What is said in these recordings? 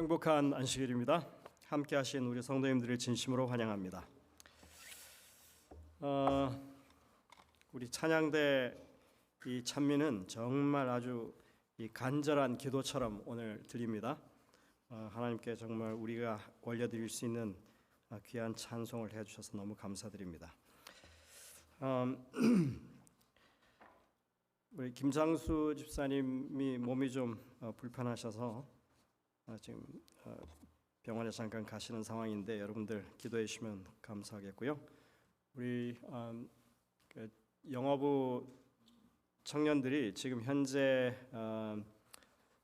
행복한 안식일입니다. 함께 하신 우리 성도님들을 진심으로 환영합니다. 우리 찬양대 이 찬미는 정말 아주 이 간절한 기도처럼 오늘 드립니다. 하나님께 정말 우리가 올려드릴 수 있는 귀한 찬송을 해주셔서 너무 감사드립니다. 우리 김장수 집사님이 몸이 좀 불편하셔서 지금 병원에 잠깐 가시는 상황인데 여러분들 기도해 주시면 감사하겠고요. 우리 영어부 청년들이 지금 현재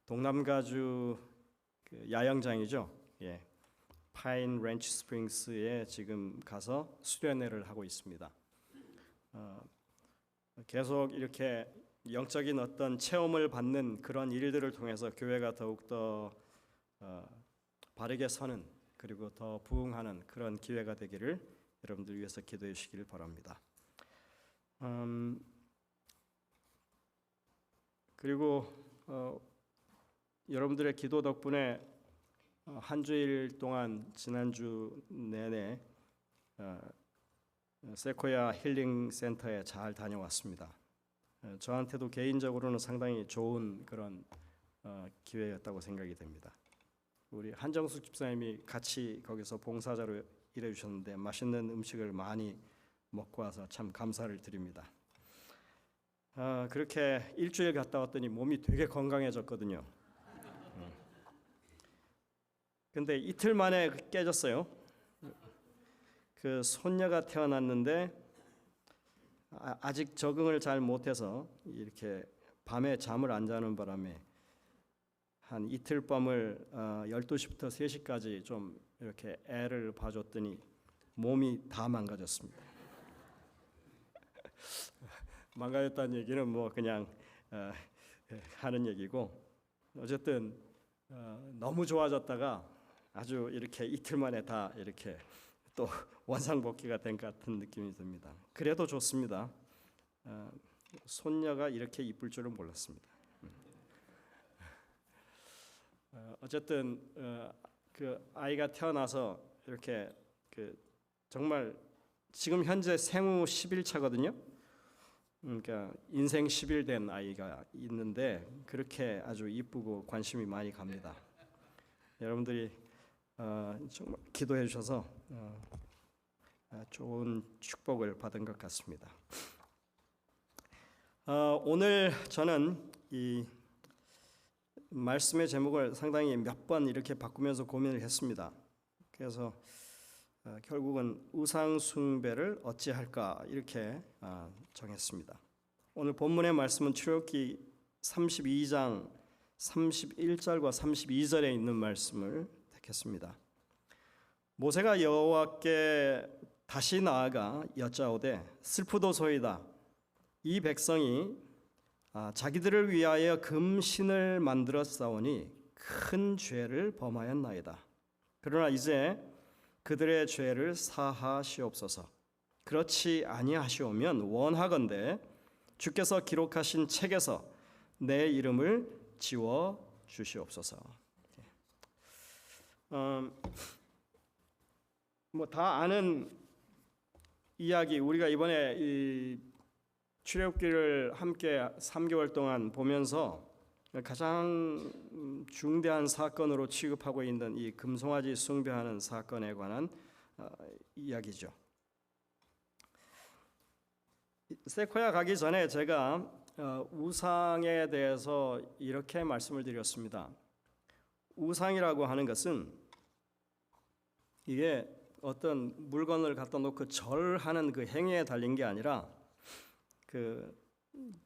동남가주 야영장이죠. 파인 렌치 스프링스에 지금 가서 수련회를 하고 있습니다. 계속 이렇게 영적인 어떤 체험을 받는 그런 일들을 통해서 교회가 더욱더 바르게 서는 그리고 더 부흥하는 그런 기회가 되기를 여러분들 위해서 기도해 주시기를 바랍니다. 그리고 여러분들의 기도 덕분에 한 주일 동안 지난주 내내 세코야 힐링 센터에 잘 다녀왔습니다. 저한테도 개인적으로는 상당히 좋은 그런 기회였다고 생각이 됩니다. 우리 한정숙 집사님이 같이 거기서 봉사자로 일해 주셨는데 맛있는 음식을 많이 먹고 와서 참 감사를 드립니다. 그렇게 일주일 갔다 왔더니 몸이 되게 건강해졌거든요. 근데 이틀 만에 깨졌어요. 그 손녀가 태어났는데 아직 적응을 잘 못해서 이렇게 밤에 잠을 안 자는 바람에 한 이틀 밤을 12시부터 3시까지 좀 이렇게 애를 봐줬더니 몸이 다 망가졌습니다. 망가졌다는 얘기는 뭐 그냥 하는 얘기고 어쨌든 너무 좋아졌다가 아주 이렇게 이틀 만에 다 이렇게 또 원상복귀가 된 것 같은 느낌이 듭니다. 그래도 좋습니다. 손녀가 이렇게 이쁠 줄은 몰랐습니다. 어쨌든 그 아이가 태어나서 이렇게 정말 지금 현재 생후 10일차거든요. 그러니까 인생 10일 된 아이가 있는데 그렇게 아주 이쁘고 관심이 많이 갑니다. 여러분들이 정말 기도해 주셔서 좋은 축복을 받은 것 같습니다. 오늘 저는 이 말씀의 제목을 상당히 몇 번 이렇게 바꾸면서 고민을 했습니다. 그래서 결국은 우상 숭배를 어찌할까 이렇게 정했습니다. 오늘 본문의 말씀은 출애굽기 32장 31절과 32절에 있는 말씀을 택했습니다. 모세가 여호와께 다시 나아가 여짜오되 슬프도소이다. 이 백성이 자기들을 위하여 금신을 만들어 싸우니 큰 죄를 범하였나이다. 그러나 이제 그들의 죄를 사하시옵소서. 그렇지 아니하시오면 원하건대 주께서 기록하신 책에서 내 이름을 지워 주시옵소서. 뭐 다 아는 이야기, 우리가 이번에 이 출애굽기를 함께 3개월 동안 보면서 가장 중대한 사건으로 취급하고 있는 이 금송아지 숭배하는 사건에 관한 이야기죠. 세코야 가기 전에 제가 우상에 대해서 이렇게 말씀을 드렸습니다. 우상이라고 하는 것은 이게 어떤 물건을 갖다 놓고 절하는 그 행위에 달린 게 아니라 그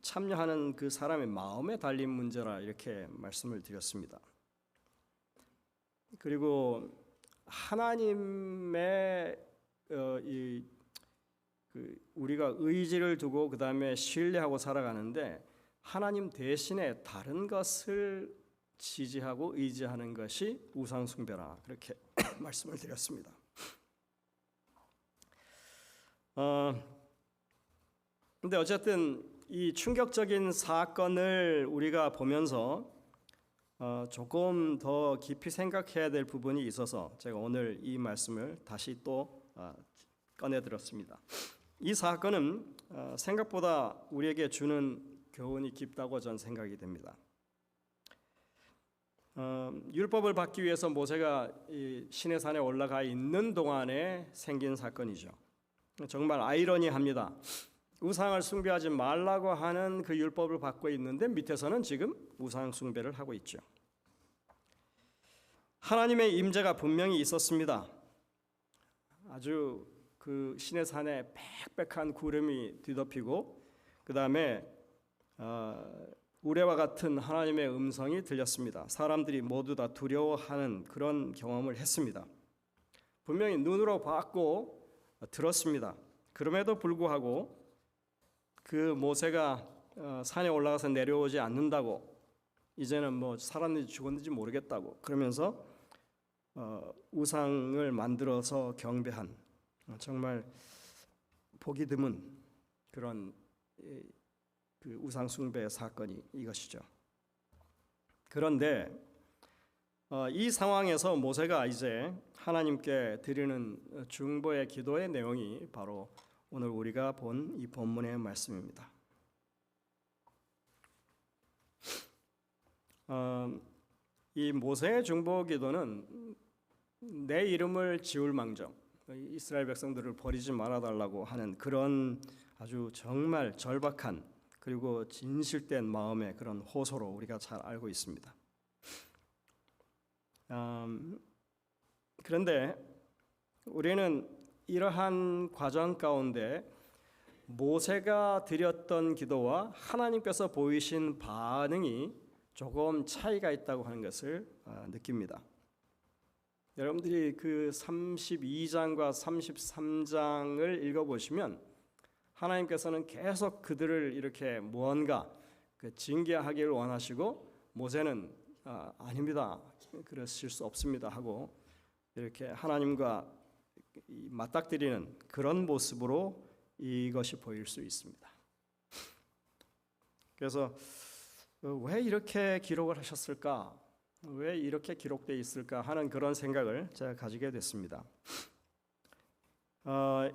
참여하는 그 사람의 마음에 달린 문제라 이렇게 말씀을 드렸습니다. 그리고 하나님의 우리가 의지를 두고 그 다음에 신뢰하고 살아가는데 하나님 대신에 다른 것을 지지하고 의지하는 것이 우상 숭배라 그렇게 말씀을 드렸습니다. 근데 어쨌든 이 충격적인 사건을 우리가 보면서 조금 더 깊이 생각해야 될 부분이 있어서 제가 오늘 이 말씀을 다시 또 꺼내 들었습니다. 이 사건은 생각보다 우리에게 주는 교훈이 깊다고 저는 생각이 됩니다. 율법을 받기 위해서 모세가 이 시내산에 올라가 있는 동안에 생긴 사건이죠. 정말 아이러니합니다. 우상을 숭배하지 말라고 하는 그 율법을 받고 있는데 밑에서는 지금 우상 숭배를 하고 있죠. 하나님의 임재가 분명히 있었습니다. 아주 그 시내산에 빽빽한 구름이 뒤덮이고 그 다음에 우레와 같은 하나님의 음성이 들렸습니다. 사람들이 모두 다 두려워하는 그런 경험을 했습니다. 분명히 눈으로 봤고 들었습니다. 그럼에도 불구하고 그 모세가 산에 올라가서 내려오지 않는다고, 이제는 뭐 살았는지 죽었는지 모르겠다고 그러면서 우상을 만들어서 경배한 정말 보기 드문 그런 그 우상 숭배의 사건이 이것이죠. 그런데 이 상황에서 모세가 이제 하나님께 드리는 중보의 기도의 내용이 바로 오늘 우리가 본 이 본문의 말씀입니다. 이 모세의 중보 기도는 내 이름을 지울 망정, 이스라엘 백성들을 버리지 말아달라고 하는 그런 아주 정말 절박한 그리고 진실된 마음의 그런 호소로 우리가 잘 알고 있습니다. 그런데 우리는 이러한 과정 가운데 모세가 드렸던 기도와 하나님께서 보이신 반응이 조금 차이가 있다고 하는 것을 느낍니다. 여러분들이 그 32장과 33장을 읽어보시면 하나님께서는 계속 그들을 이렇게 무언가 징계하기를 원하시고 모세는 아닙니다, 그러실 수 없습니다 하고 이렇게 하나님과 맞닥뜨리는 그런 모습으로 이것이 보일 수 있습니다. 그래서 왜 이렇게 기록을 하셨을까? 왜 이렇게 기록되어 있을까 하는 그런 생각을 제가 가지게 됐습니다.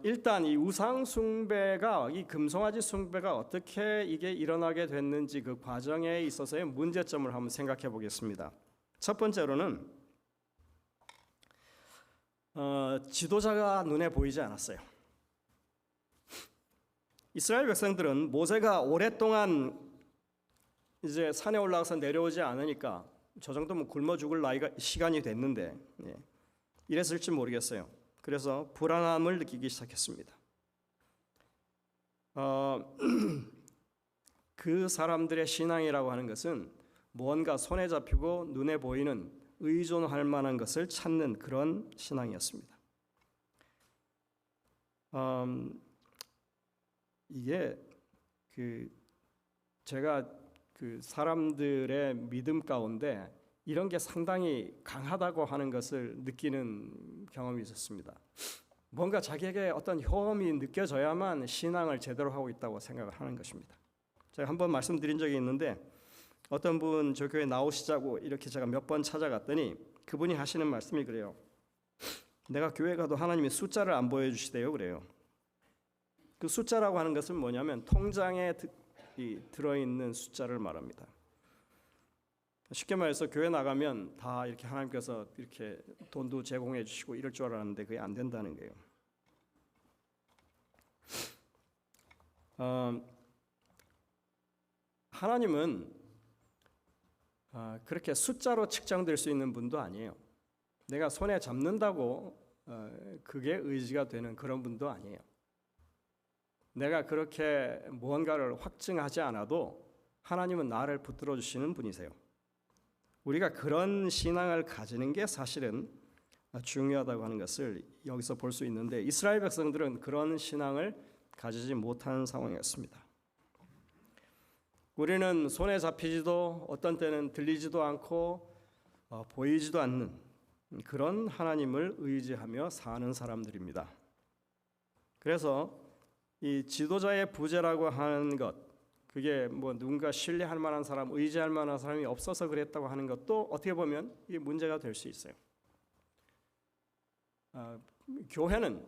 일단 이 우상 숭배가, 이 금송아지 숭배가 어떻게 이게 일어나게 됐는지 그 과정에 있어서의 문제점을 한번 생각해 보겠습니다. 첫 번째로는 지도자가 눈에 보이지 않았어요. 이스라엘 백성들은 모세가 오랫동안 이제 산에 올라가서 내려오지 않으니까 저 정도면 굶어 죽을 시간이 됐는데 이랬을지 모르겠어요. 그래서 불안함을 느끼기 시작했습니다. 그 사람들의 신앙이라고 하는 것은 무언가 손에 잡히고 눈에 보이는 의존할 만한 것을 찾는 그런 신앙이었습니다. 이게 제가 사람들의 믿음 가운데 이런 게 상당히 강하다고 하는 것을 느끼는 경험이 있었습니다. 뭔가 자기에게 어떤 효험이 느껴져야만 신앙을 제대로 하고 있다고 생각을 하는 것입니다. 제가 한번 말씀드린 적이 있는데 어떤 분 저 교회 나오시자고 이렇게 제가 몇 번 찾아갔더니 그분이 하시는 말씀이 그래요. 내가 교회 가도 하나님이 숫자를 안 보여주시대요 그래요. 그 숫자라고 하는 것은 뭐냐면 통장에 들어있는 숫자를 말합니다. 쉽게 말해서 교회 나가면 다 이렇게 하나님께서 이렇게 돈도 제공해 주시고 이럴 줄 알았는데 그게 안 된다는 거예요. 하나님은 그렇게 숫자로 측정될 수 있는 분도 아니에요. 내가 손에 잡는다고 그게 의지가 되는 그런 분도 아니에요. 내가 그렇게 무언가를 확증하지 않아도 하나님은 나를 붙들어 주시는 분이세요. 우리가 그런 신앙을 가지는 게 사실은 중요하다고 하는 것을 여기서 볼 수 있는데 이스라엘 백성들은 그런 신앙을 가지지 못하는 상황이었습니다. 우리는 손에 잡히지도 어떤 때는 들리지도 않고 보이지도 않는 그런 하나님을 의지하며 사는 사람들입니다. 그래서 이 지도자의 부재라고 하는 것, 그게 뭐 누군가 신뢰할 만한 사람, 의지할 만한 사람이 없어서 그랬다고 하는 것도 어떻게 보면 이게 문제가 될 수 있어요. 교회는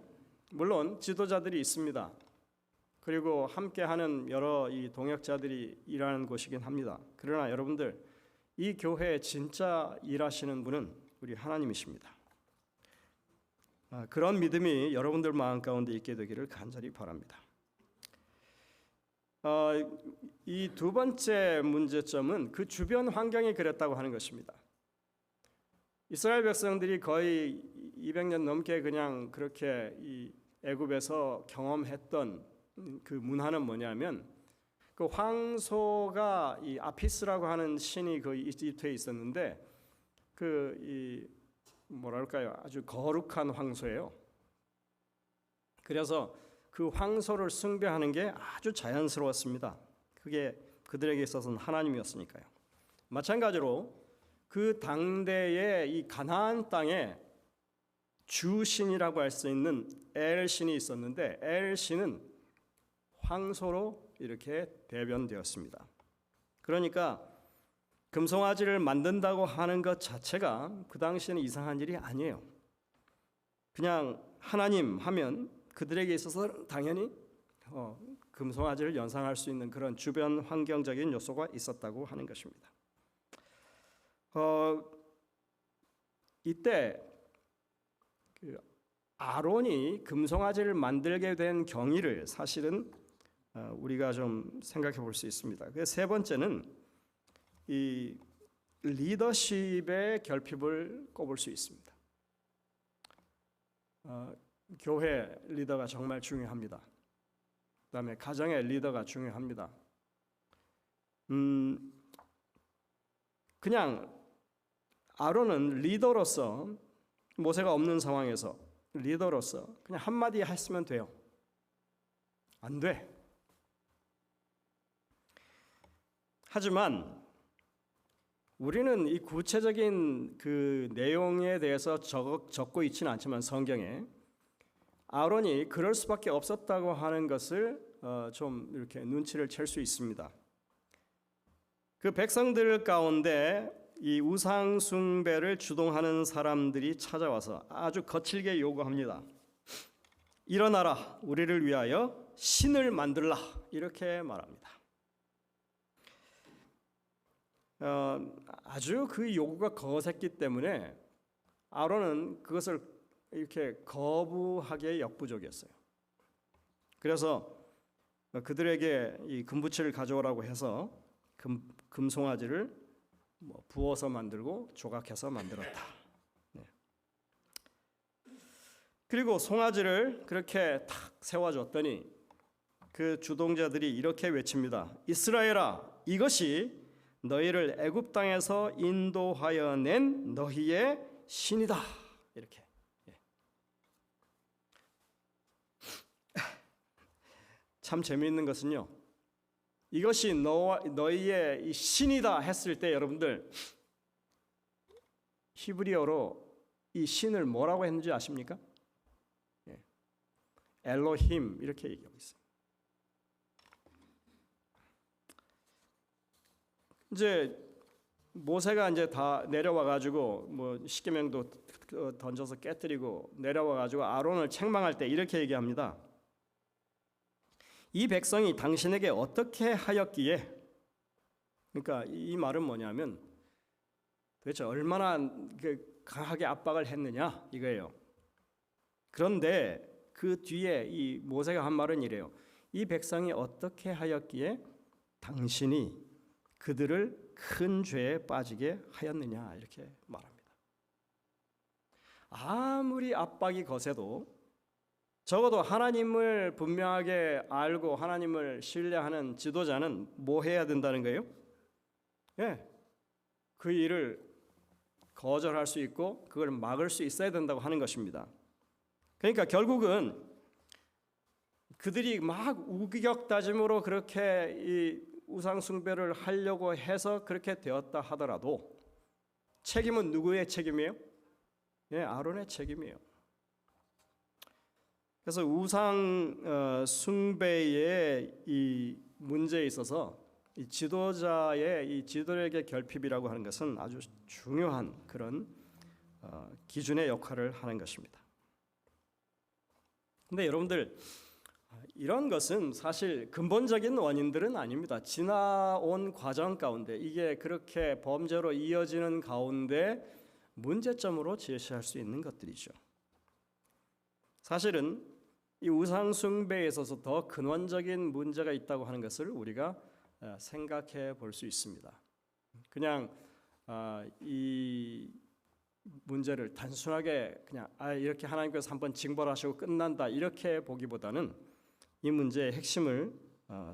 물론 지도자들이 있습니다. 그리고 함께하는 여러 이 동역자들이 일하는 곳이긴 합니다. 그러나 여러분들, 이 교회에 진짜 일하시는 분은 우리 하나님이십니다. 그런 믿음이 여러분들 마음 가운데 있게 되기를 간절히 바랍니다. 이 두 번째 문제점은 그 주변 환경이 그랬다고 하는 것입니다. 이스라엘 백성들이 거의 200년 넘게 그냥 그렇게 이 애굽에서 경험했던 그 문화는 뭐냐면, 그 황소가 이 아피스라고 하는 신이 그 이집트에 있었는데, 그 이 뭐랄까요, 아주 거룩한 황소예요. 그래서 그 황소를 숭배하는 게 아주 자연스러웠습니다. 그게 그들에게 있어서는 하나님이었으니까요. 마찬가지로 그 당대의 이 가나안 땅에 주신이라고 할 수 있는 엘 신이 있었는데, 엘 신은 황소로 이렇게 대변되었습니다. 그러니까 금송아지를 만든다고 하는 것 자체가 그 당시에는 이상한 일이 아니에요. 그냥 하나님 하면 그들에게 있어서 당연히 금송아지를 연상할 수 있는 그런 주변 환경적인 요소가 있었다고 하는 것입니다. 이때 그 아론이 금송아지를 만들게 된 경위를 사실은 우리가 좀 생각해 볼 수 있습니다. 세 번째는 이 리더십의 결핍을 꼽을 수 있습니다. 교회 리더가 정말 중요합니다. 그다음에 가정의 리더가 중요합니다. 그냥 아론은 리더로서, 모세가 없는 상황에서 리더로서 그냥 한마디 했으면 돼요. 안 돼. 하지만 우리는 이 구체적인 그 내용에 대해서 적고 있지는 않지만 성경에 아론이 그럴 수밖에 없었다고 하는 것을 좀 이렇게 눈치를 챌 수 있습니다. 그 백성들 가운데 이 우상 숭배를 주동하는 사람들이 찾아와서 아주 거칠게 요구합니다. 일어나라, 우리를 위하여 신을 만들라, 이렇게 말합니다. 아주 그 요구가 거셌기 때문에 아론은 그것을 이렇게 거부하기에 역부족이었어요. 그래서 그들에게 이 금부치를 가져오라고 해서 금송아지를 부어서 만들고 조각해서 만들었다. 네. 그리고 송아지를 그렇게 탁 세워줬더니 그 주동자들이 이렇게 외칩니다. 이스라엘아, 이것이 너희를 애굽 땅에서 인도하여 낸 너희의 신이다. 이렇게. 참 재미있는 것은요, 이것이 너희의 이 신이다 했을 때 여러분들 히브리어로 이 신을 뭐라고 했는지 아십니까? 엘로힘 이렇게 얘기하고 있어요. 이제 모세가 이제 다 내려와 가지고 뭐 십계명도 던져서 깨뜨리고 내려와 가지고 아론을 책망할 때 이렇게 얘기합니다. 이 백성이 당신에게 어떻게 하였기에, 그러니까 이 말은 뭐냐면 도대체 얼마나 강하게 압박을 했느냐 이거예요. 그런데 그 뒤에 이 모세가 한 말은 이래요. 이 백성이 어떻게 하였기에 당신이 그들을 큰 죄에 빠지게 하였느냐 이렇게 말합니다. 아무리 압박이 거세도 적어도 하나님을 분명하게 알고 하나님을 신뢰하는 지도자는 뭐 해야 된다는 거예요? 그 일을 거절할 수 있고 그걸 막을 수 있어야 된다고 하는 것입니다. 그러니까 결국은 그들이 막 우격다짐으로 그렇게 이 우상 숭배를 하려고 해서 그렇게 되었다 하더라도 책임은 누구의 책임이에요? 아론의 책임이에요. 그래서 우상 숭배의 이 문제에 있어서 이 지도자의 이 지도력의 결핍이라고 하는 것은 아주 중요한 그런 기준의 역할을 하는 것입니다. 근데 여러분들, 이런 것은 사실 근본적인 원인들은 아닙니다. 지나온 과정 가운데 이게 그렇게 범죄로 이어지는 가운데 문제점으로 제시할 수 있는 것들이죠. 사실은 이 우상 숭배에 있어서 더 근원적인 문제가 있다고 하는 것을 우리가 생각해 볼 수 있습니다. 그냥 이 문제를 단순하게 그냥 이렇게 하나님께서 한번 징벌하시고 끝난다 이렇게 보기보다는 이 문제의 핵심을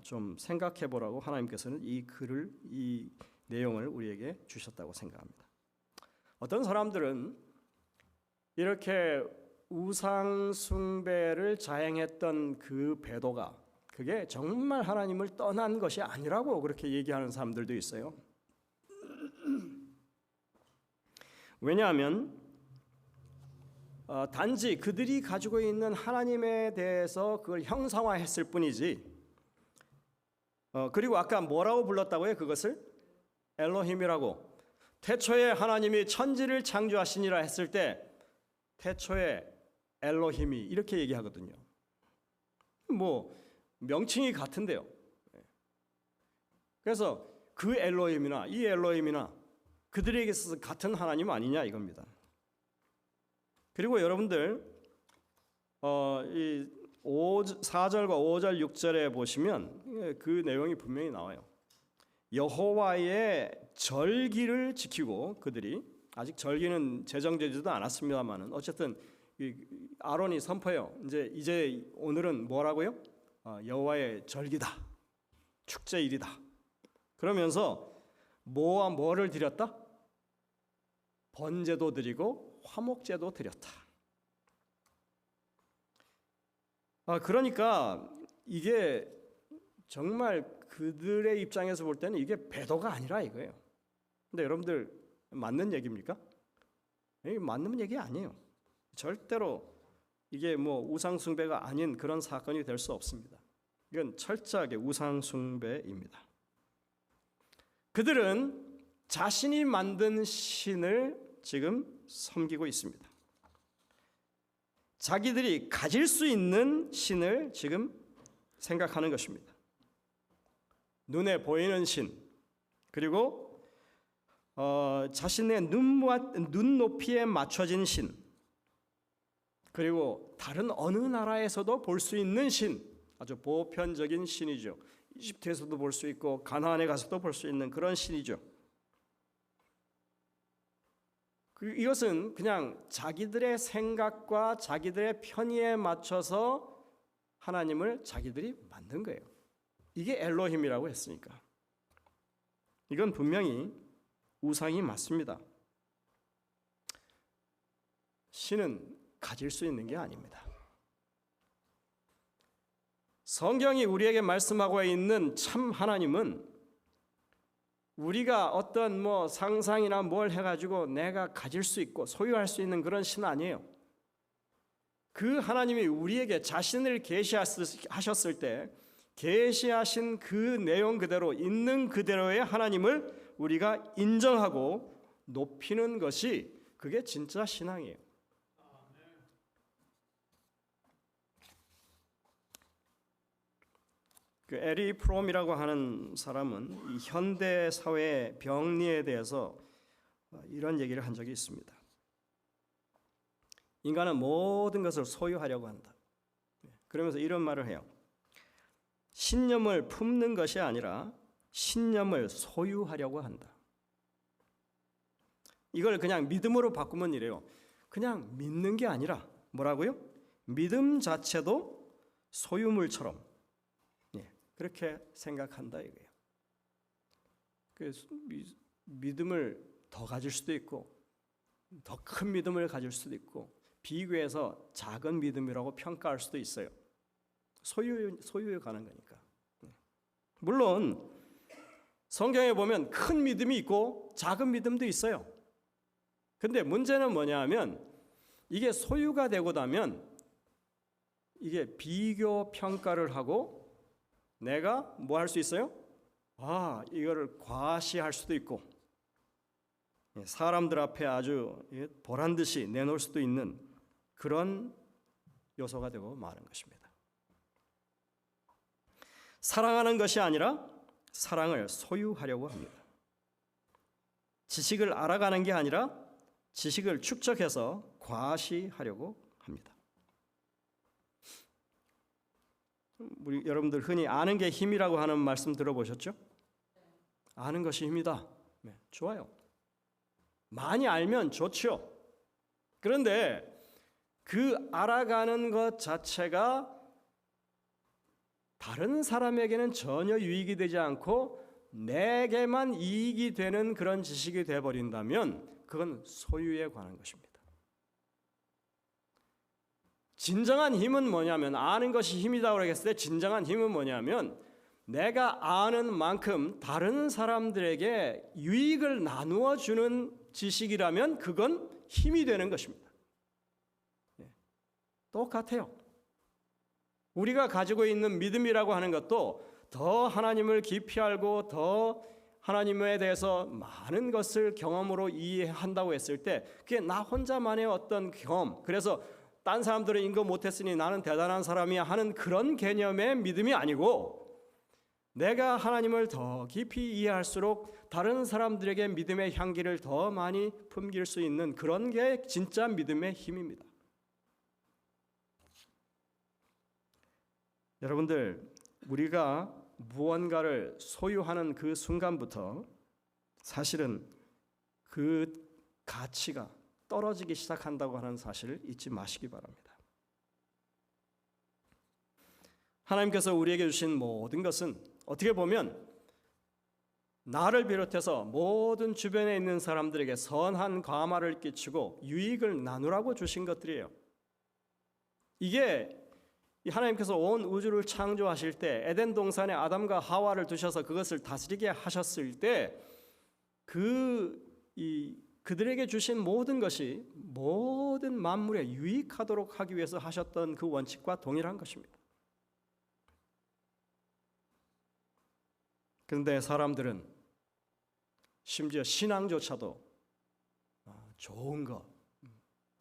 좀 생각해 보라고 하나님께서는 이 내용을 우리에게 주셨다고 생각합니다. 어떤 사람들은 이렇게 우상 숭배를 자행했던 그 배도가 그게 정말 하나님을 떠난 것이 아니라고 그렇게 얘기하는 사람들도 있어요. 왜냐하면 단지 그들이 가지고 있는 하나님에 대해서 그걸 형상화했을 뿐이지. 그리고 아까 뭐라고 불렀다고요? 그것을 엘로힘이라고. 태초에 하나님이 천지를 창조하시니라 했을 때 태초에 엘로힘이 이렇게 얘기하거든요. 뭐 명칭이 같은데요. 그래서 그 엘로힘이나 이 엘로힘이나 그들에게 있어서 같은 하나님 아니냐 이겁니다. 그리고 여러분들 이 4절과 5절 6절에 보시면 그 내용이 분명히 나와요. 여호와의 절기를 지키고 그들이 아직 절기는 제정되지도 않았습니다만은 어쨌든 아론이 선포해요. 이제 오늘은 뭐라고요? 여호와의 절기다. 축제일이다. 그러면서 뭐와 뭐를 드렸다? 번제도 드리고 화목제도 드렸다. 그러니까 이게 정말 그들의 입장에서 볼 때는 이게 배도가 아니라 이거예요. 근데 여러분들 맞는 얘기입니까? 이게 맞는 얘기 아니에요. 절대로 이게 뭐 우상숭배가 아닌 그런 사건이 될 수 없습니다. 이건 철저하게 우상숭배입니다. 그들은 자신이 만든 신을 지금 섬기고 있습니다. 자기들이 가질 수 있는 신을 지금 생각하는 것입니다. 눈에 보이는 신, 그리고 자신의 눈높이에 맞춰진 신, 그리고 다른 어느 나라에서도 볼 수 있는 신, 아주 보편적인 신이죠. 이집트에서도 볼 수 있고 가나안에 가서도 볼 수 있는 그런 신이죠. 이것은 그냥 자기들의 생각과 자기들의 편의에 맞춰서 하나님을 자기들이 만든 거예요. 이게 엘로힘이라고 했으니까. 이건 분명히 우상이 맞습니다. 신은 가질 수 있는 게 아닙니다. 성경이 우리에게 말씀하고 있는 참 하나님은 우리가 어떤 상상이나 뭘 해가지고 내가 가질 수 있고 소유할 수 있는 그런 신 아니에요. 그 하나님이 우리에게 자신을 계시하셨을 때 계시하신 그 내용 그대로 있는 그대로의 하나님을 우리가 인정하고 높이는 것이 그게 진짜 신앙이에요. 그 에리 프롬이라고 하는 사람은 이 현대 사회의 병리에 대해서 이런 얘기를 한 적이 있습니다. 인간은 모든 것을 소유하려고 한다. 그러면서 이런 말을 해요. 신념을 품는 것이 아니라 신념을 소유하려고 한다. 이걸 그냥 믿음으로 바꾸면 이래요. 그냥 믿는 게 아니라 뭐라고요? 믿음 자체도 소유물처럼 그렇게 생각한다 이거예요. 그래서 믿음을 더 가질 수도 있고 더 큰 믿음을 가질 수도 있고 비교해서 작은 믿음이라고 평가할 수도 있어요. 소유에 가는 거니까. 물론 성경에 보면 큰 믿음이 있고 작은 믿음도 있어요. 근데 문제는 뭐냐 하면 이게 소유가 되고 나면 이게 비교 평가를 하고 내가 뭐 할 수 있어요? 이거를 과시할 수도 있고 사람들 앞에 아주 보란 듯이 내놓을 수도 있는 그런 요소가 되고 마는 것입니다. 사랑하는 것이 아니라 사랑을 소유하려고 합니다. 지식을 알아가는 게 아니라 지식을 축적해서 과시하려고 합니다. 우리 여러분들 흔히 아는 게 힘이라고 하는 말씀 들어보셨죠? 아는 것이 힘이다. 네, 좋아요. 많이 알면 좋죠. 그런데 그 알아가는 것 자체가 다른 사람에게는 전혀 유익이 되지 않고 내게만 이익이 되는 그런 지식이 되어버린다면 그건 소유에 관한 것입니다. 진정한 힘은 뭐냐면 아는 것이 힘이다고 했을 때 진정한 힘은 뭐냐면 내가 아는 만큼 다른 사람들에게 유익을 나누어 주는 지식이라면 그건 힘이 되는 것입니다. 똑같아요. 우리가 가지고 있는 믿음이라고 하는 것도 더 하나님을 깊이 알고 더 하나님에 대해서 많은 것을 경험으로 이해한다고 했을 때 그게 나 혼자만의 어떤 경험, 그래서 딴 사람들은 이거 못했으니 나는 대단한 사람이야 하는 그런 개념의 믿음이 아니고 내가 하나님을 더 깊이 이해할수록 다른 사람들에게 믿음의 향기를 더 많이 품길 수 있는 그런 게 진짜 믿음의 힘입니다. 여러분들, 우리가 무언가를 소유하는 그 순간부터 사실은 그 가치가 떨어지기 시작한다고 하는 사실을 잊지 마시기 바랍니다. 하나님께서 우리에게 주신 모든 것은 어떻게 보면 나를 비롯해서 모든 주변에 있는 사람들에게 선한 과마를 끼치고 유익을 나누라고 주신 것들이에요. 이게 하나님께서 온 우주를 창조하실 때 에덴 동산에 아담과 하와를 두셔서 그것을 다스리게 하셨을 때 그들에게 주신 모든 것이 모든 만물에 유익하도록 하기 위해서 하셨던 그 원칙과 동일한 것입니다. 그런데 사람들은 심지어 신앙조차도 좋은 것,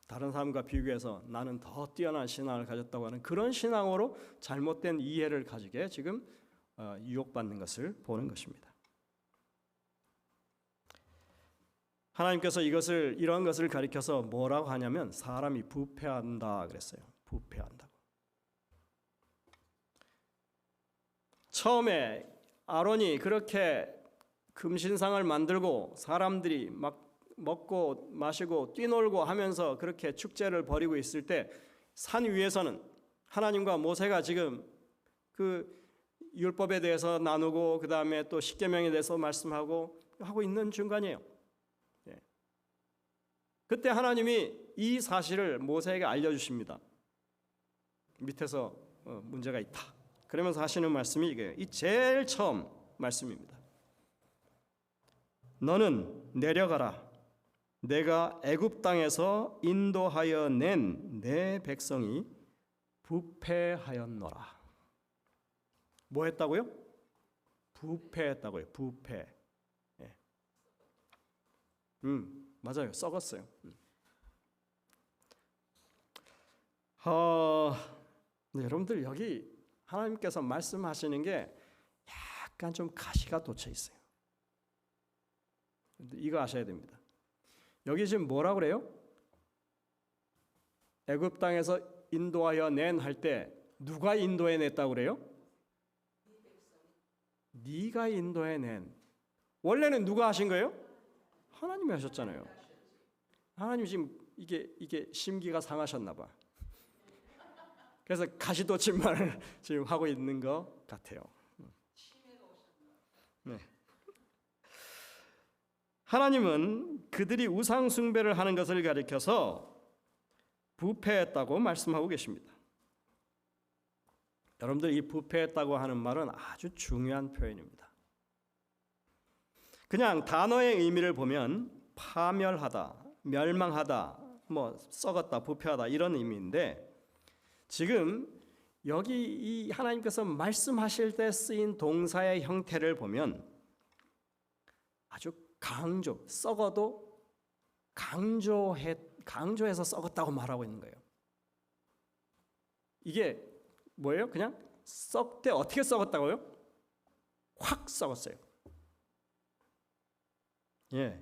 다른 사람과 비교해서 나는 더 뛰어난 신앙을 가졌다고 하는 그런 신앙으로 잘못된 이해를 가지게 지금 유혹받는 것을 보는 것입니다. 하나님께서 이런 것을 가리켜서 뭐라고 하냐면 사람이 부패한다 그랬어요. 부패한다고. 처음에 아론이 그렇게 금신상을 만들고 사람들이 막 먹고 마시고 뛰놀고 하면서 그렇게 축제를 벌이고 있을 때 산 위에서는 하나님과 모세가 지금 그 율법에 대해서 나누고 그 다음에 또 십계명에 대해서 말씀하고 하고 있는 중간이에요. 그때 하나님이 이 사실을 모세에게 알려주십니다. 밑에서 문제가 있다. 그러면서 하시는 말씀이 이게 이 제일 처음 말씀입니다. 너는 내려가라. 내가 애굽 땅에서 인도하여 낸 내 백성이 부패하였노라. 뭐 했다고요? 부패했다고요. 부패. 맞아요. 썩었어요. 네, 여러분들 여기 하나님께서 말씀하시는 게 약간 좀 가시가 돋쳐 있어요. 이거 아셔야 됩니다. 여기 지금 뭐라 그래요? 애굽 땅에서 인도하여 낸 할 때 누가 인도해 냈다고 그래요? 네가 인도해 낸. 원래는 누가 하신 거예요? 하나님이 하셨잖아요. 하나님 지금 이게 심기가 상하셨나 봐. 그래서 가시돋침만을 지금 하고 있는 것 같아요. 네. 하나님은 그들이 우상 숭배를 하는 것을 가리켜서 부패했다고 말씀하고 계십니다. 여러분들 이 부패했다고 하는 말은 아주 중요한 표현입니다. 그냥 단어의 의미를 보면 파멸하다, 멸망하다, 뭐 썩었다, 부패하다 이런 의미인데 지금 여기 이 하나님께서 말씀하실 때 쓰인 동사의 형태를 보면 아주 썩어도 강조해서 썩었다고 말하고 있는 거예요. 이게 뭐예요? 그냥 썩되 어떻게 썩었다고요? 확 썩었어요. 예,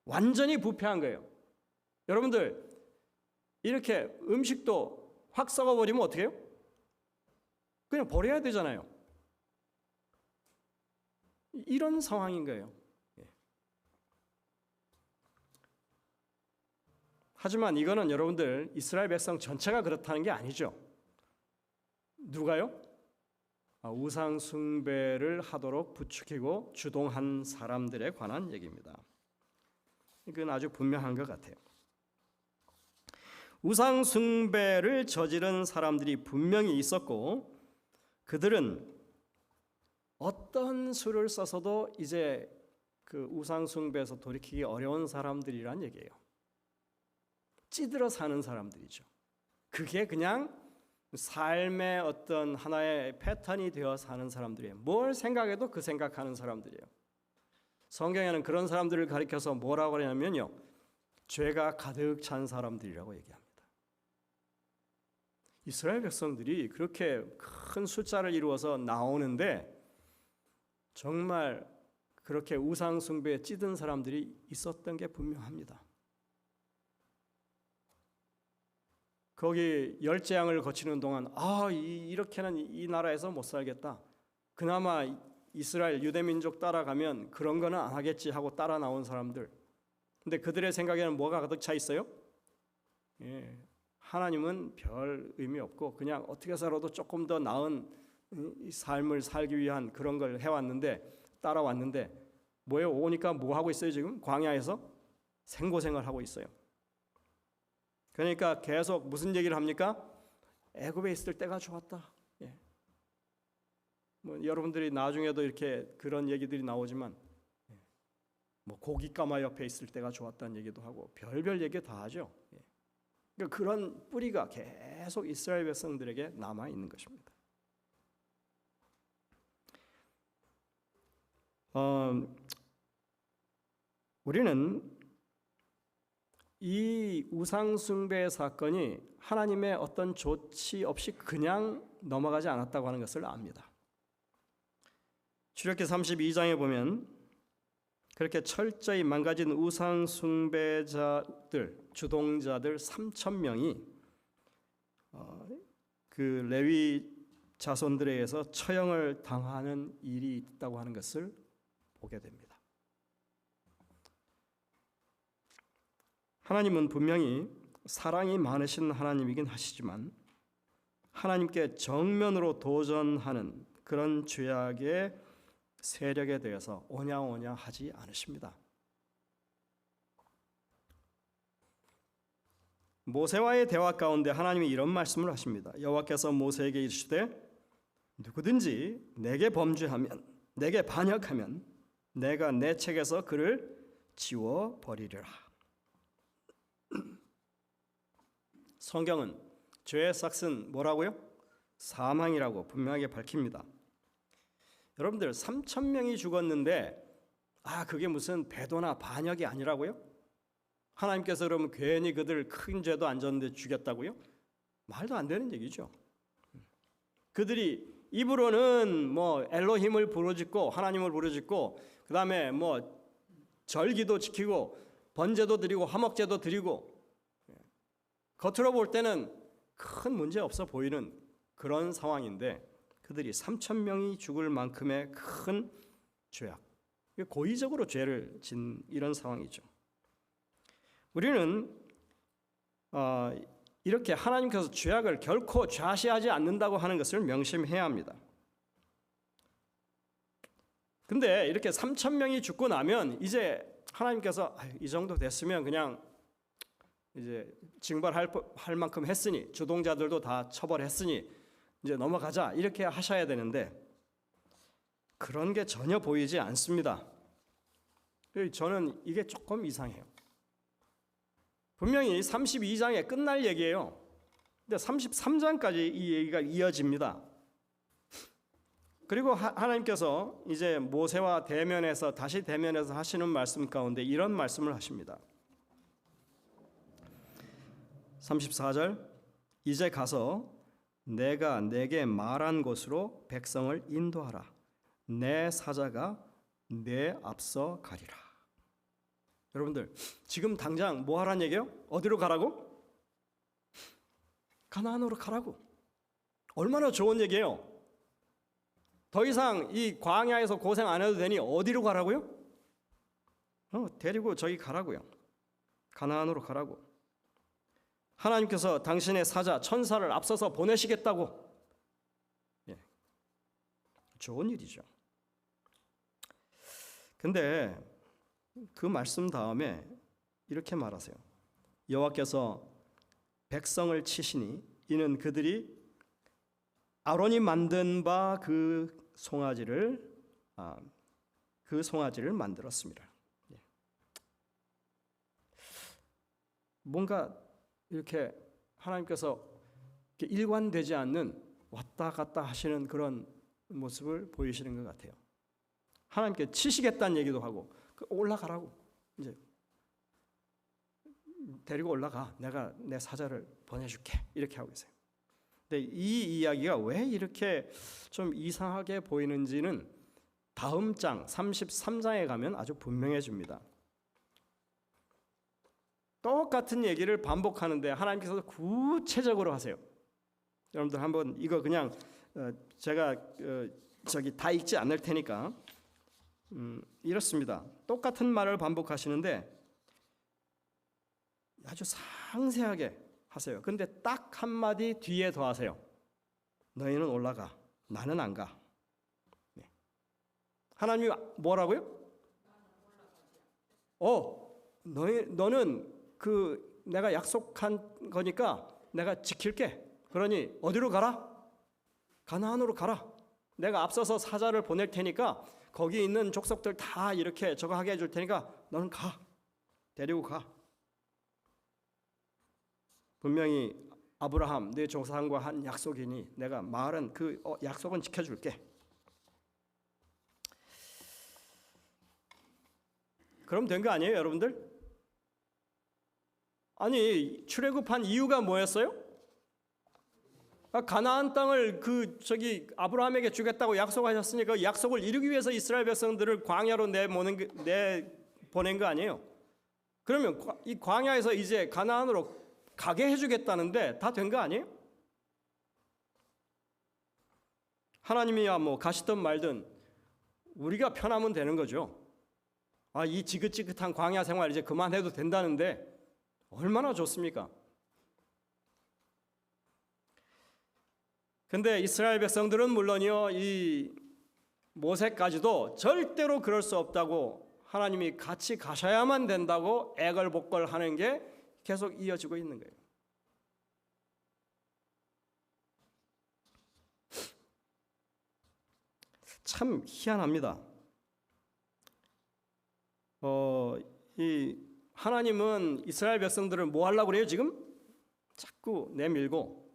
완전히 부패한 거예요. 여러분들 이렇게 음식도 확 썩어버리면 어떻게 해요? 그냥 버려야 되잖아요. 이런 상황인 거예요. 예. 하지만 이거는 여러분들 이스라엘 백성 전체가 그렇다는 게 아니죠. 누가요? 우상 숭배를 하도록 부추기고 주동한 사람들에 관한 얘기입니다. 이건 아주 분명한 것 같아요. 우상 숭배를 저지른 사람들이 분명히 있었고 그들은 어떤 수를 써서도 이제 그 우상 숭배에서 돌이키기 어려운 사람들이란 얘기예요. 찌들어 사는 사람들이죠. 그게 그냥 삶의 어떤 하나의 패턴이 되어 사는 사람들이에요. 뭘 생각해도 그 생각하는 사람들이에요. 성경에는 그런 사람들을 가리켜서 뭐라고 하냐면요, 죄가 가득 찬 사람들이라고 얘기합니다. 이스라엘 백성들이 그렇게 큰 숫자를 이루어서 나오는데 정말 그렇게 우상 숭배에 찌든 사람들이 있었던 게 분명합니다. 거기 열재앙을 거치는 동안 이렇게는 이 나라에서 못 살겠다. 그나마 이스라엘 유대민족 따라가면 그런 거는 안 하겠지 하고 따라 나온 사람들. 근데 그들의 생각에는 뭐가 가득 차 있어요? 예, 하나님은 별 의미 없고 그냥 어떻게 살아도 조금 더 나은 삶을 살기 위한 그런 걸 해왔는데 따라왔는데 뭐예요? 오니까 뭐 하고 있어요? 지금 광야에서 생고생을 하고 있어요. 그러니까 계속 무슨 얘기를 합니까? 애굽에 있을 때가 좋았다. 예. 뭐 여러분들이 나중에도 이렇게 그런 얘기들이 나오지만 뭐 고깃가마 옆에 있을 때가 좋았다는 얘기도 하고 별별 얘기 다 하죠. 예. 그러니까 그런 뿌리가 계속 이스라엘 백성들에게 남아 있는 것입니다. 우리는 이 우상 숭배 사건이 하나님의 어떤 조치 없이 그냥 넘어가지 않았다고 하는 것을 압니다. 출애굽기 32장에 보면 그렇게 철저히 망가진 우상 숭배자들, 주동자들 3,000명이 그 레위 자손들에 의해서 처형을 당하는 일이 있다고 하는 것을 보게 됩니다. 하나님은 분명히 사랑이 많으신 하나님이긴 하시지만 하나님께 정면으로 도전하는 그런 죄악의 세력에 대해서 오냐오냐 하지 않으십니다. 모세와의 대화 가운데 하나님이 이런 말씀을 하십니다. 여호와께서 모세에게 이르시되 누구든지 내게 범죄하면 내게 반역하면 내가 내 책에서 그를 지워 버리리라. 성경은 죄의 삭은 뭐라고요? 사망이라고 분명하게 밝힙니다. 여러분들 3,000명이 죽었는데 그게 무슨 배도나 반역이 아니라고요? 하나님께서 그러면 괜히 그들 큰 죄도 안 졌는데 죽였다고요? 말도 안 되는 얘기죠. 그들이 입으로는 뭐 엘로힘을 부르짖고 하나님을 부르짖고 그다음에 뭐 절기도 지키고 번제도 드리고 화목제도 드리고 겉으로 볼 때는 큰 문제 없어 보이는 그런 상황인데 그들이 3,000명이 죽을 만큼의 큰 죄악, 고의적으로 죄를 진 이런 상황이죠. 우리는 이렇게 하나님께서 죄악을 결코 좌시하지 않는다고 하는 것을 명심해야 합니다. 근데 이렇게 3,000명이 죽고 나면 이제 하나님께서 이 정도 됐으면 그냥 이제 징벌할 만큼 했으니 주동자들도 다 처벌했으니 이제 넘어가자 이렇게 하셔야 되는데 그런 게 전혀 보이지 않습니다. 저는 이게 조금 이상해요. 분명히 32장에 끝날 얘기예요. 근데 33장까지 이 얘기가 이어집니다. 그리고 하나님께서 이제 모세와 대면해서 다시 대면해서 하시는 말씀 가운데 이런 말씀을 하십니다. 34절 이제 가서 내가 내게 말한 곳으로 백성을 인도하라. 내 사자가 내 앞서 가리라. 여러분들 지금 당장 뭐 하라는 얘기예요? 어디로 가라고? 가나안으로 가라고. 얼마나 좋은 얘기예요. 더 이상 이 광야에서 고생 안 해도 되니 어디로 가라고요? 데리고 저기 가라고요. 가나안으로 가라고. 하나님께서 당신의 사자 천사를 앞서서 보내시겠다고. 좋은 일이죠. 근데 그 말씀 다음에 이렇게 말하세요. 여호와께서 백성을 치시니 이는 그들이 아론이 만든 바 그 송아지를 만들었습니다. 뭔가 이렇게 하나님께서 일관되지 않는 왔다 갔다 하시는 그런 모습을 보이시는 것 같아요. 하나님께 치시겠다는 얘기도 하고 올라가라고 이제 데리고 올라가. 내가 내 사자를 보내줄게. 이렇게 하고 있어요. 근데 이 이야기가 왜 이렇게 좀 이상하게 보이는지는 다음 장 33장에 가면 아주 분명해집니다. 똑같은 얘기를 반복하는데 하나님께서 구체적으로 하세요. 여러분들 한번 이거 그냥 제가 다 읽지 않을 테니까 이렇습니다. 똑같은 말을 반복하시는데 아주 상세하게 하세요. 근데 딱 한마디 뒤에 더 하세요. 너희는 올라가. 나는 안 가. 하나님이 뭐라고요? 너는 내가 약속한 거니까 내가 지킬게. 그러니 어디로 가라? 가나안으로 가라. 내가 앞서서 사자를 보낼 테니까 거기 있는 족속들 다 이렇게 저거 하게 해줄 테니까 너는 가. 데리고 가. 분명히 아브라함 내 조상과 한 약속이니 내가 말은 그 약속은 지켜줄게. 그럼 된 거 아니에요, 여러분들? 아니 출애굽한 이유가 뭐였어요? 가나안 땅을 아브라함에게 주겠다고 약속하셨으니까 그 약속을 이루기 위해서 이스라엘 백성들을 광야로 내보낸 거 아니에요? 그러면 이 광야에서 이제 가나안으로 가게 해주겠다는데 다 된 거 아니에요? 하나님이야 뭐 가시든 말든 우리가 편하면 되는 거죠. 이 지긋지긋한 광야 생활 이제 그만해도 된다는데 얼마나 좋습니까? 근데 이스라엘 백성들은 물론이요, 이 모세까지도 절대로 그럴 수 없다고 하나님이 같이 가셔야만 된다고 애걸복걸하는 게 계속 이어지고 있는 거예요. 참 희한합니다. 이 하나님은 이스라엘 백성들을 뭐 하려고 그래요 지금? 자꾸 내밀고.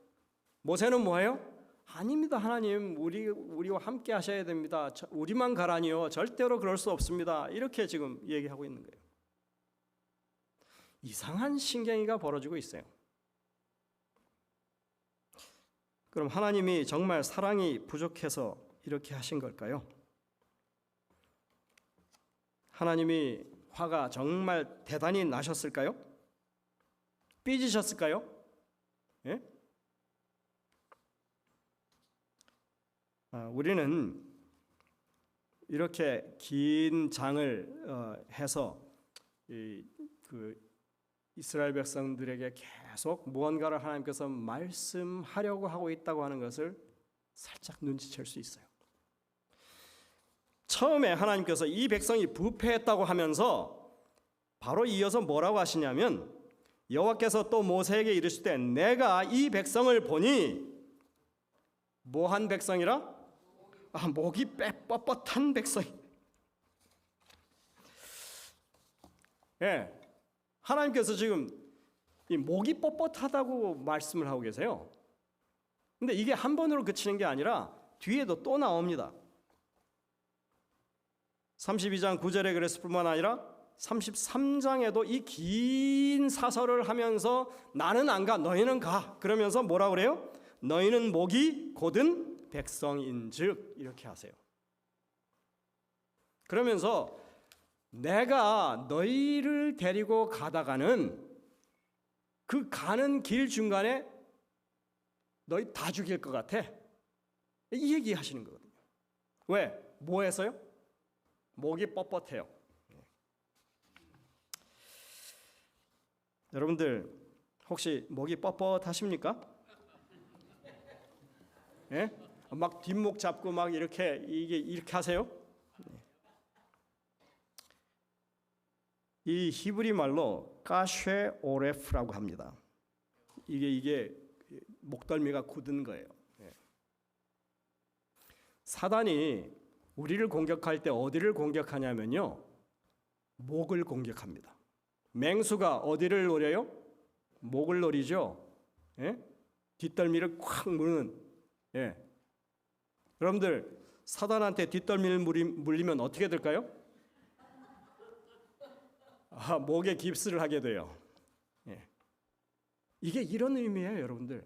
모세는 뭐예요? 아닙니다. 하나님 우리와 함께 하셔야 됩니다. 우리만 가라니요. 절대로 그럴 수 없습니다. 이렇게 지금 얘기하고 있는 거예요. 이상한 신경이가 벌어지고 있어요. 그럼 하나님이 정말 사랑이 부족해서 이렇게 하신 걸까요? 하나님이 화가 정말 대단히 나셨을까요? 삐지셨을까요? 예? 우리는 이렇게 긴 장을 해서 이스라엘 백성들에게 계속 무언가를 하나님께서 말씀하려고 하고 있다고 하는 것을 살짝 눈치챌 수 있어요. 처음에 하나님께서 이 백성이 부패했다고 하면서 바로 이어서 뭐라고 하시냐면 여호와께서 또 모세에게 이르실 때 내가 이 백성을 보니 뭐한 백성이라? 목이 뻣뻣한 백성. 예, 하나님께서 지금 이 목이 뻣뻣하다고 말씀을 하고 계세요. 근데 이게 한 번으로 그치는 게 아니라 뒤에도 또 나옵니다. 32장 9절에 그랬을 뿐만 아니라 33장에도 이 긴 사설을 하면서 나는 안 가, 너희는 가. 그러면서 뭐라 그래요? 너희는 목이 곧은 백성인즉 이렇게 하세요. 그러면서 내가 너희를 데리고 가다가는 그 가는 길 중간에 너희 다 죽일 것 같아. 이 얘기 하시는 거거든요. 왜? 뭐 해서요? 목이 뻣뻣해요. 여러분들 혹시 목이 뻣뻣하십니까? 예? 막 뒷목 잡고 막 이렇게 하세요? 이 히브리 말로 까쉐 오레프라고 합니다. 이게 목덜미가 굳은 거예요. 사단이 우리를 공격할 때 어디를 공격하냐면요, 목을 공격합니다. 맹수가 어디를 노려요? 목을 노리죠. 예? 뒷덜미를 콱 무는. 예. 여러분들 사단한테 뒷덜미를 물리면 어떻게 될까요? 목에 깁스를 하게 돼요. 예. 이게 이런 의미예요, 여러분들.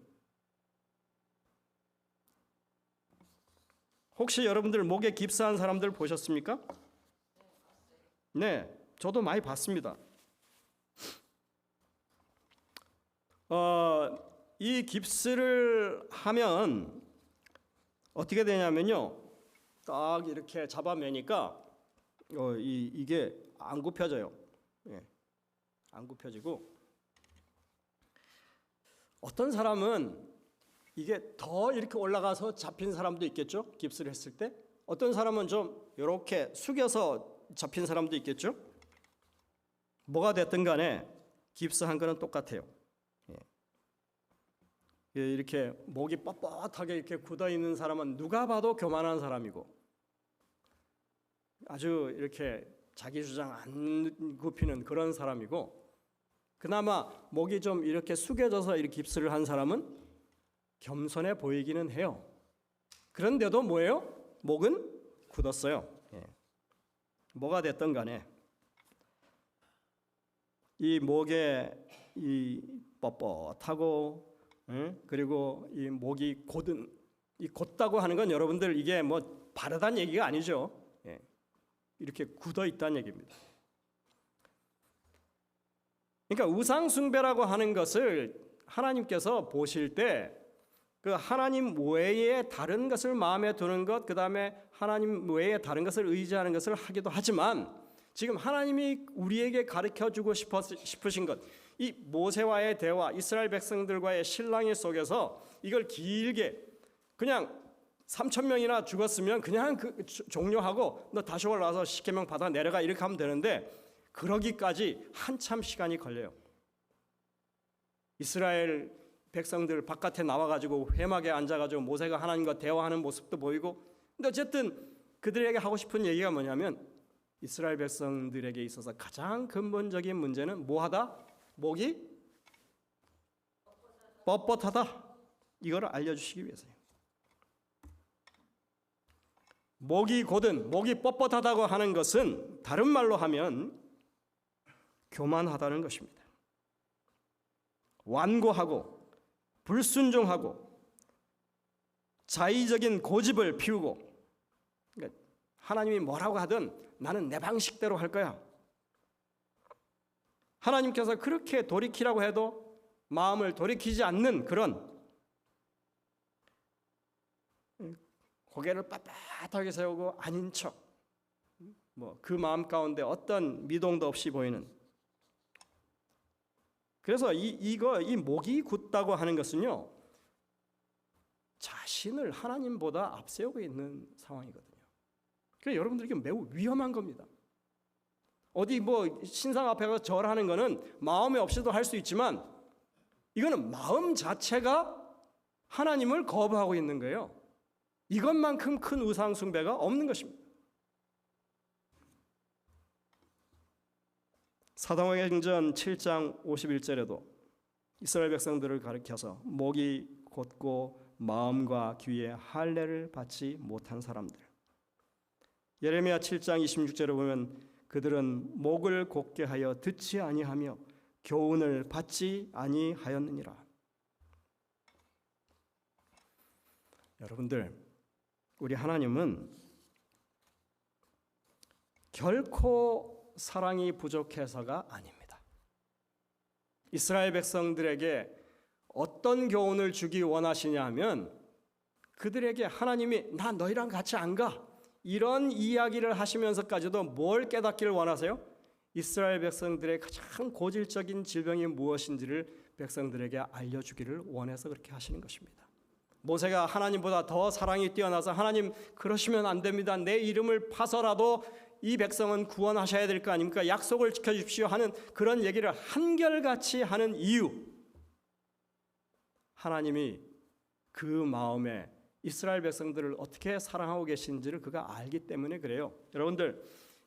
혹시 여러분들 목에 깁스한 사람들 보셨습니까? 네, 저도 많이 봤습니다. 이 깁스를 하면 어떻게 되냐면요, 딱 이렇게 잡아매니까 이게 안 굽혀져요. 예, 안 굽혀지고 어떤 사람은 이게 더 이렇게 올라가서 잡힌 사람도 있겠죠. 깁스를 했을 때 어떤 사람은 좀 이렇게 숙여서 잡힌 사람도 있겠죠. 뭐가 됐든 간에 깁스한 거는 똑같아요. 이렇게 목이 뻣뻣하게 이렇게 굳어 있는 사람은 누가 봐도 교만한 사람이고, 아주 이렇게 자기 주장 안 굽히는 그런 사람이고, 그나마 목이 좀 이렇게 숙여져서 이렇게 깁스를 한 사람은 겸손해 보이기는 해요. 그런데도 뭐예요? 목은 굳었어요. 뭐가 됐든 간에 이 목에 이 뻣뻣하고, 그리고 이 목이 곧은, 이 곧다고 하는 건 여러분들 이게 뭐 바르다는 얘기가 아니죠. 이렇게 굳어 있다는 얘기입니다. 그러니까 우상 숭배라고 하는 것을 하나님께서 보실 때 그 하나님 외에 다른 것을 마음에 두는 것, 그 다음에 하나님 외에 다른 것을 의지하는 것을 하기도 하지만, 지금 하나님이 우리에게 가르쳐주고 싶으신 것, 이 모세와의 대화, 이스라엘 백성들과의 실랑이 속에서 이걸 길게 그냥 3,000명이나 죽었으면 그냥 종료하고 너 다시 올라와서 십계명 받아 내려가 이렇게 하면 되는데, 그러기까지 한참 시간이 걸려요. 이스라엘 백성들 바깥에 나와가지고 회막에 앉아가지고 모세가 하나님과 대화하는 모습도 보이고, 근데 어쨌든 그들에게 하고 싶은 얘기가 뭐냐면, 이스라엘 백성들에게 있어서 가장 근본적인 문제는 뭐하다? 목이 뻣뻣하다. 이걸 알려주시기 위해서요. 목이 곧은, 목이 뻣뻣하다고 하는 것은 다른 말로 하면 교만하다는 것입니다. 완고하고 불순종하고 자의적인 고집을 피우고, 그러니까 하나님이 뭐라고 하든 나는 내 방식대로 할 거야. 하나님께서 그렇게 돌이키라고 해도 마음을 돌이키지 않는 그런, 고개를 빳빳하게 세우고 아닌 척, 그 마음 가운데 어떤 미동도 없이 보이는. 그래서 이 목이 굳다고 하는 것은요, 자신을 하나님보다 앞세우고 있는 상황이거든요. 그래서 여러분들 이게 매우 위험한 겁니다. 어디 신상 앞에 가서 절하는 거는 마음에 없이도 할 수 있지만, 이거는 마음 자체가 하나님을 거부하고 있는 거예요. 이것만큼 큰 우상 숭배가 없는 것입니다. 사도행전 7장 51절에도 이스라엘 백성들을 가리켜서 목이 곧고 마음과 귀에 할례를 받지 못한 사람들. 예레미야 7장 26절에 보면 그들은 목을 곧게 하여 듣지 아니하며 교훈을 받지 아니하였느니라. 여러분들, 우리 하나님은 결코 사랑이 부족해서가 아닙니다. 이스라엘 백성들에게 어떤 교훈을 주기 원하시냐 하면 그들에게 하나님이 나 너희랑 같이 안 가, 이런 이야기를 하시면서까지도 뭘 깨닫기를 원하세요? 이스라엘 백성들의 가장 고질적인 질병이 무엇인지를 백성들에게 알려주기를 원해서 그렇게 하시는 것입니다. 모세가 하나님보다 더 사랑이 뛰어나서 하나님 그러시면 안 됩니다, 내 이름을 파서라도 이 백성은 구원하셔야 될 거 아닙니까? 약속을 지켜주십시오 하는 그런 얘기를 한결같이 하는 이유, 하나님이 그 마음에 이스라엘 백성들을 어떻게 사랑하고 계신지를 그가 알기 때문에 그래요. 여러분들,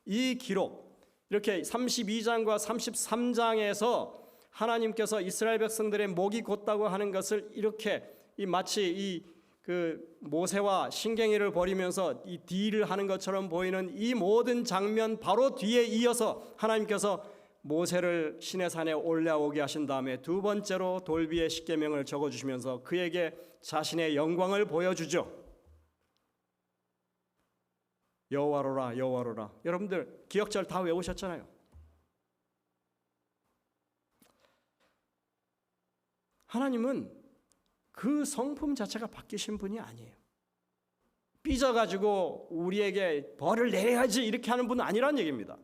이 기록, 이렇게 32장과 33장에서 하나님께서 이스라엘 백성들의 목이 곧다고 하는 것을 이렇게 마치 그 모세와 신경이를 벌이면서 이 딜을 하는 것처럼 보이는 이 모든 장면 바로 뒤에 이어서 하나님께서 모세를 시내산에 올라오게 하신 다음에 두 번째로 돌비의 십계명을 적어주시면서 그에게 자신의 영광을 보여주죠. 여호와로라 여호와로라. 여러분들 기억절 다 외우셨잖아요. 하나님은 그 성품 자체가 바뀌신 분이 아니에요. 삐져가지고 우리에게 벌을 내려야지 이렇게 하는 분은 아니란 얘기입니다.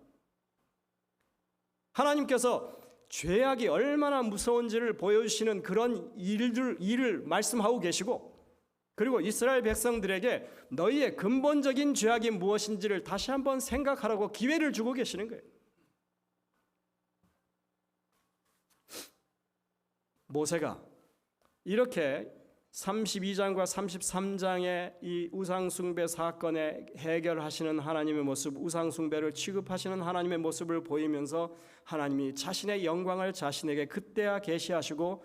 하나님께서 죄악이 얼마나 무서운지를 보여주시는 그런 일을 말씀하고 계시고, 그리고 이스라엘 백성들에게 너희의 근본적인 죄악이 무엇인지를 다시 한번 생각하라고 기회를 주고 계시는 거예요. 모세가 이렇게 32장과 33장의 이 우상숭배 사건에 해결하시는 하나님의 모습, 우상숭배를 취급하시는 하나님의 모습을 보이면서 하나님이 자신의 영광을 자신에게 그때야 계시하시고,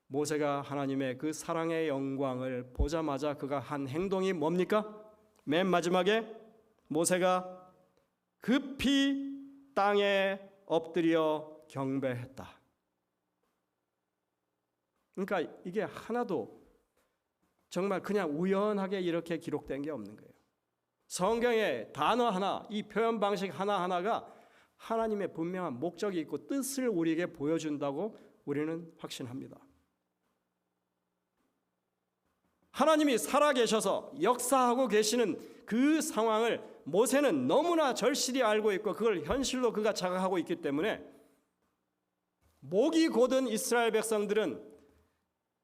모세가 하나님의 그 사랑의 영광을 보자마자 그가 한 행동이 뭡니까? 맨 마지막에 모세가 급히 땅에 엎드려 경배했다. 그러니까 이게 하나도 정말 그냥 우연하게 이렇게 기록된 게 없는 거예요. 성경의 단어 하나, 이 표현 방식 하나하나가 하나님의 분명한 목적이 있고 뜻을 우리에게 보여준다고 우리는 확신합니다. 하나님이 살아계셔서 역사하고 계시는 그 상황을 모세는 너무나 절실히 알고 있고 그걸 현실로 그가 자각하고 있기 때문에 목이 곧은 이스라엘 백성들은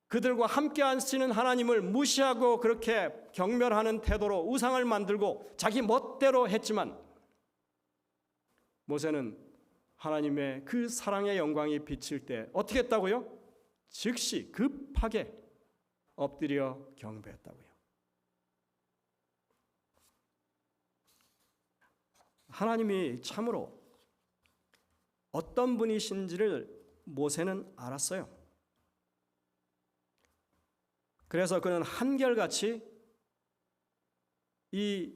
그들과 함께 하시는 하나님을 무시하고 그렇게 경멸하는 태도로 우상을 만들고 자기 멋대로 했지만, 모세는 하나님의 그 사랑의 영광이 비칠 때 어떻게 했다고요? 즉시 급하게 엎드려 경배했다고요. 하나님이 참으로 어떤 분이신지를 모세는 알았어요. 그래서 그는 한결같이 이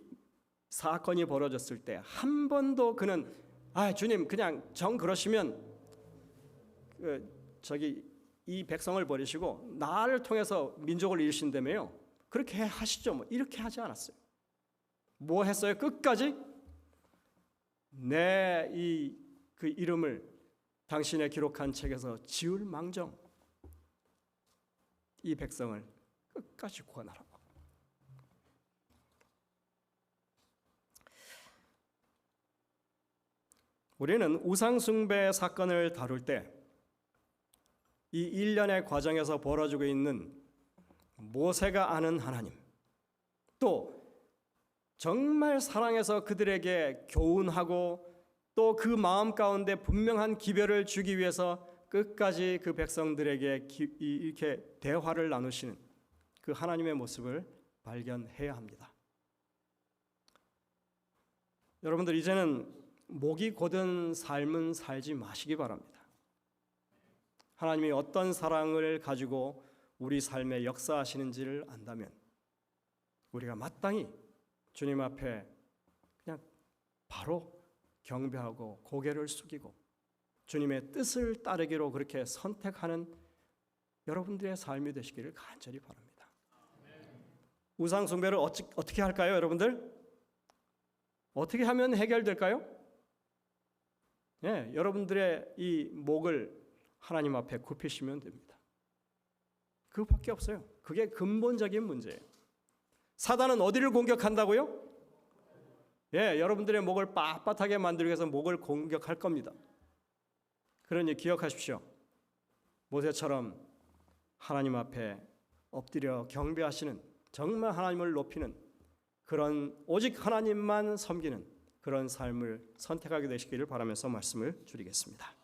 사건이 벌어졌을 때 한 번도 그는 주님 그냥 정 그러시면 이 백성을 버리시고 나를 통해서 민족을 이루신다며요, 그렇게 하시죠 뭐 이렇게 하지 않았어요. 뭐 했어요? 끝까지 내 그 이름을 당신의 기록한 책에서 지울 망정 이 백성을 끝까지 구원하라고. 우리는 우상숭배 사건을 다룰 때 이 일련의 과정에서 벌어지고 있는 모세가 아는 하나님, 또 정말 사랑해서 그들에게 교훈하고 또 그 마음 가운데 분명한 기별을 주기 위해서 끝까지 그 백성들에게 이렇게 대화를 나누시는 그 하나님의 모습을 발견해야 합니다. 여러분들 이제는 목이 곧은 삶은 살지 마시기 바랍니다. 하나님이 어떤 사랑을 가지고 우리 삶에 역사하시는지를 안다면 우리가 마땅히 주님 앞에 그냥 바로 경배하고 고개를 숙이고 주님의 뜻을 따르기로 그렇게 선택하는 여러분들의 삶이 되시기를 간절히 바랍니다. 우상 숭배를 어떻게 할까요, 여러분들? 어떻게 하면 해결될까요? 예, 여러분들의 이 목을 하나님 앞에 굽히시면 됩니다. 그것밖에 없어요. 그게 근본적인 문제예요. 사단은 어디를 공격한다고요? 예, 여러분들의 목을 빳빳하게 만들기 위해서 목을 공격할 겁니다. 그러니 기억하십시오. 모세처럼 하나님 앞에 엎드려 경배하시는, 정말 하나님을 높이는 그런 오직 하나님만 섬기는 그런 삶을 선택하게 되시기를 바라면서 말씀을 줄이겠습니다.